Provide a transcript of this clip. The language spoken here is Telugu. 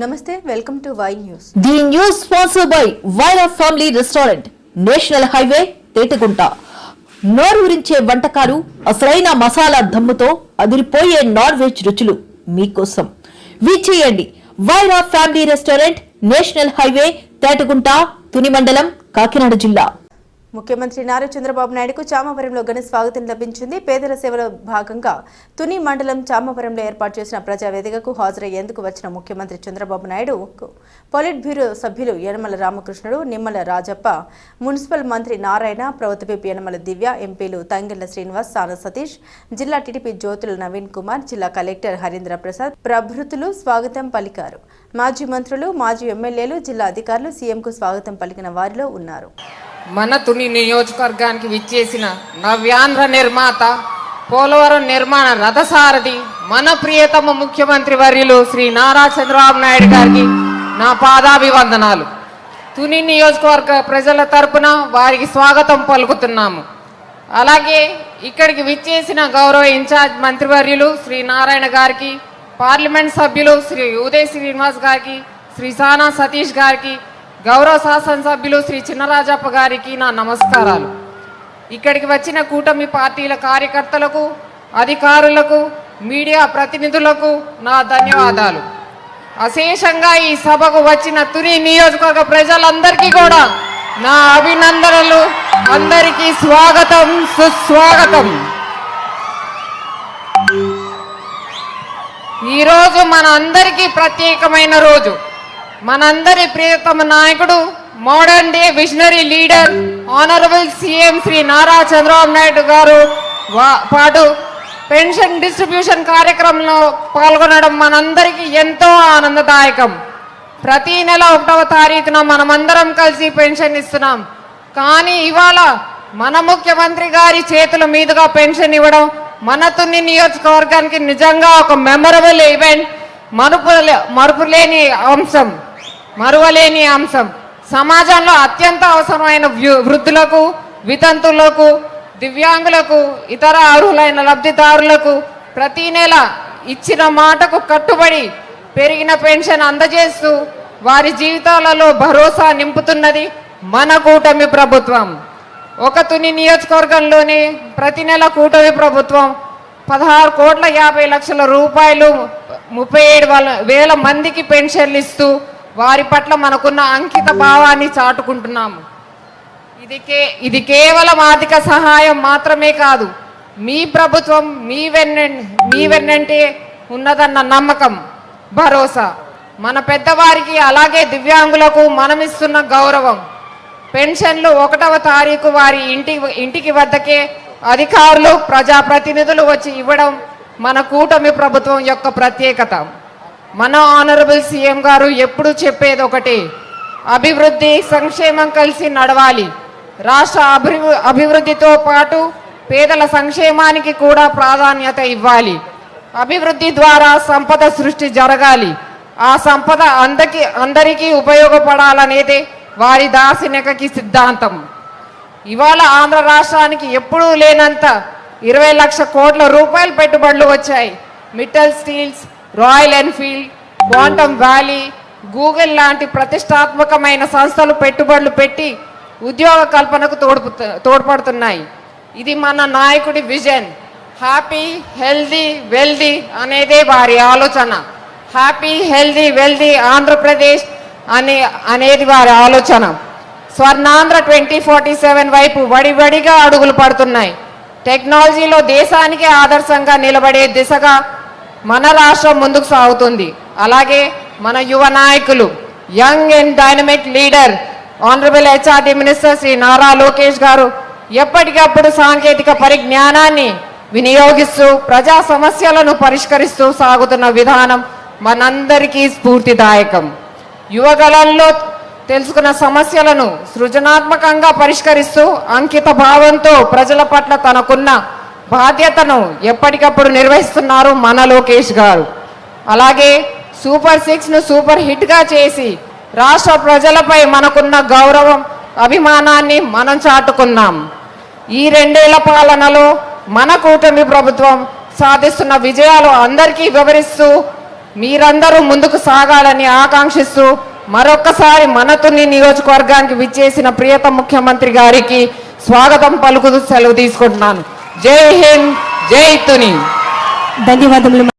నమస్తే welcome to Y news. The news sponsored by Vaira family restaurant, national highway, Tetagunta. నోరూరించే వంటకాలు, అసలైన మసాలా దమ్ముతో అదిరిపోయే నాన్ వెజ్ రుచులు మీకోసం. విచ్చేయండి Vaira family restaurant, national highway, Tetagunta, Tuni మండలం, కాకినాడ జిల్లా. ముఖ్యమంత్రి నారా చంద్రబాబు నాయుడుకు చామవరంలో ఘన స్వాగతం లభించింది. పేదల సేవలో భాగంగా తుని మండలం చామవరంలో ఏర్పాటు చేసిన ప్రజావేదికకు హాజరయ్యేందుకు వచ్చిన ముఖ్యమంత్రి చంద్రబాబు నాయుడు పొలిట్ బ్యూరో సభ్యులు యనమల రామకృష్ణుడు, నిమ్మల రాజప్ప, మున్సిపల్ మంత్రి నారాయణ, ప్రభుత్వ విప్ యనమల దివ్య, ఎంపీలు తంగెళ్ల శ్రీనివాస్, సాన సతీష్, జిల్లా టీడీపీ జ్యోతుల నవీన్ కుమార్, జిల్లా కలెక్టర్ హరీంద్ర ప్రసాద్ ప్రభృతులు స్వాగతం పలికారు. మాజీ మంత్రులు, మాజీ ఎమ్మెల్యేలు, జిల్లా అధికారులు సీఎంకు స్వాగతం పలికిన వారిలో ఉన్నారు. మన తుని నియోజకవర్గానికి విచ్చేసిన నవ్యాంధ్ర నిర్మాత, పోలవరం నిర్మాణ రథసారథి, మన ప్రియతమ ముఖ్యమంత్రి వర్యులు శ్రీ నారా చంద్రబాబు నాయుడు గారికి నా పాదాభివందనాలు. తుని నియోజకవర్గ ప్రజల తరపున వారికి స్వాగతం పలుకుతున్నాము. అలాగే ఇక్కడికి విచ్చేసిన గౌరవ ఇన్ఛార్జ్ మంత్రివర్యులు శ్రీ నారాయణ గారికి, పార్లమెంట్ సభ్యులు శ్రీ ఉదయ్ శ్రీనివాస్ గారికి, శ్రీ సానా సతీష్ గారికి, గౌరవ శాసనసభ్యులు శ్రీ చిన్నరాజప్ప గారికి నా నమస్కారాలు. ఇక్కడికి వచ్చిన కూటమి పార్టీల కార్యకర్తలకు, అధికారులకు, మీడియా ప్రతినిధులకు నా ధన్యవాదాలు. అశేషంగా ఈ సభకు వచ్చిన తుని నియోజకవర్గ ప్రజలందరికీ కూడా నా అభినందనలు. అందరికీ స్వాగతం, సుస్వాగతం. ఈరోజు మన అందరికీ ప్రత్యేకమైన రోజు. మనందరి ప్రియతమ నాయకుడు, modern day visionary leader, honourable CM Shri Nara Chandrababu Naidu గారు పాటు పెన్షన్ డిస్ట్రిబ్యూషన్ కార్యక్రమంలో పాల్గొనడం మనందరికీ ఎంతో ఆనందదాయకం. ప్రతి నెల 1వ తారీఖున మనమందరం కలిసి పెన్షన్ ఇస్తున్నాం. కానీ ఇవాళ మన ముఖ్యమంత్రి గారి చేతుల మీదుగా పెన్షన్ ఇవ్వడం మన తుని నియోజకవర్గానికి నిజంగా ఒక మెమరబుల్ ఈవెంట్, మరువలేని అంశం. సమాజంలో అత్యంత అవసరమైన వృద్ధులకు, వితంతులకు, దివ్యాంగులకు, ఇతర అర్హులైన లబ్ధిదారులకు ప్రతి నెల ఇచ్చిన మాటకు కట్టుబడి పెరిగిన పెన్షన్ అందజేస్తూ వారి జీవితాలలో భరోసా నింపుతున్నది మన కూటమి ప్రభుత్వం. ఒక తుని నియోజకవర్గంలోనే ప్రతి నెల కూటమి ప్రభుత్వం 16,50,00,000 రూపాయలు 37,000 మందికి పెన్షన్లు ఇస్తూ వారి పట్ల మనకున్న అంకిత భావాన్ని చాటుకుంటున్నాము. ఇది కేవలం ఆర్థిక సహాయం మాత్రమే కాదు, మీ ప్రభుత్వం మీ వెన్నంటే ఉన్నదన్న నమ్మకం, భరోసా. మన పెద్దవారికి అలాగే దివ్యాంగులకు మనమిస్తున్న గౌరవం. పెన్షన్లు 1వ తారీఖు వారి ఇంటికి వద్దకే అధికారులు, ప్రజాప్రతినిధులు వచ్చి ఇవ్వడం మన కూటమి ప్రభుత్వం యొక్క ప్రత్యేకత. మన ఆనరబుల్ సీఎం గారు ఎప్పుడు చెప్పేది ఒకటే, అభివృద్ధి, సంక్షేమం కలిసి నడవాలి. రాష్ట్ర అభివృద్ధితో పాటు పేదల సంక్షేమానికి కూడా ప్రాధాన్యత ఇవ్వాలి. అభివృద్ధి ద్వారా సంపద సృష్టి జరగాలి. ఆ సంపద అందరికీ ఉపయోగపడాలనేదే వారి దార్శనిక సిద్ధాంతం. ఇవాళ ఆంధ్ర రాష్ట్రానికి ఎప్పుడూ లేనంత 20 లక్షల కోట్ల రూపాయలు పెట్టుబడులు వచ్చాయి. Mittal steels, Royal Enfield, Quantum Valley, Google లాంటి ప్రతిష్టాత్మకమైన సంస్థలు పెట్టుబడులు పెట్టి ఉద్యోగ కల్పనకు తోడ్పడుతున్నాయి. ఇది మన నాయకుడి విజన్. హ్యాపీ, హెల్దీ, వెల్దీ అనేదే వారి ఆలోచన. హ్యాపీ, హెల్దీ, వెల్దీ ఆంధ్రప్రదేశ్ అనేది వారి ఆలోచన. స్వర్ణాంధ్ర 2047 వైపు వడివడిగా అడుగులు పడుతున్నాయి. టెక్నాలజీలో దేశానికి ఆదర్శంగా నిలబడే దిశగా మన రాష్ట్రం ముందుకు సాగుతుంది. అలాగే మన యువ నాయకులు, young and dynamic leader, honourable HRD minister Shri Nara Lokesh గారు ఎప్పటికప్పుడు సాంకేతిక పరిజ్ఞానాన్ని వినియోగిస్తూ ప్రజా సమస్యలను పరిష్కరిస్తూ సాగుతున్న విధానం మనందరికీ స్ఫూర్తిదాయకం. యువగలంలో తెలుసుకున్న సమస్యలను సృజనాత్మకంగా పరిష్కరిస్తూ అంకిత భావంతో ప్రజల పట్ల తనకున్న బాధ్యతను ఎప్పటికప్పుడు నిర్వహిస్తున్నారు మన లోకేష్ గారు. అలాగే సూపర్ 6ను సూపర్ హిట్గా చేసి రాష్ట్ర ప్రజలపై మనకున్న గౌరవం, అభిమానాన్ని మనం చాటుకున్నాం. ఈ 2 ఏళ్ల పాలనలో మన కూటమి ప్రభుత్వం సాధిస్తున్న విజయాలు అందరికీ వివరిస్తూ మీరందరూ ముందుకు సాగాలని ఆకాంక్షిస్తూ మరొక్కసారి మన తుని నియోజకవర్గానికి విచ్చేసిన ప్రియతమ ముఖ్యమంత్రి గారికి స్వాగతం పలుకుతూ సెలవు తీసుకుంటున్నాను. జై హింద్, జై తుని. ధన్యవాదములు.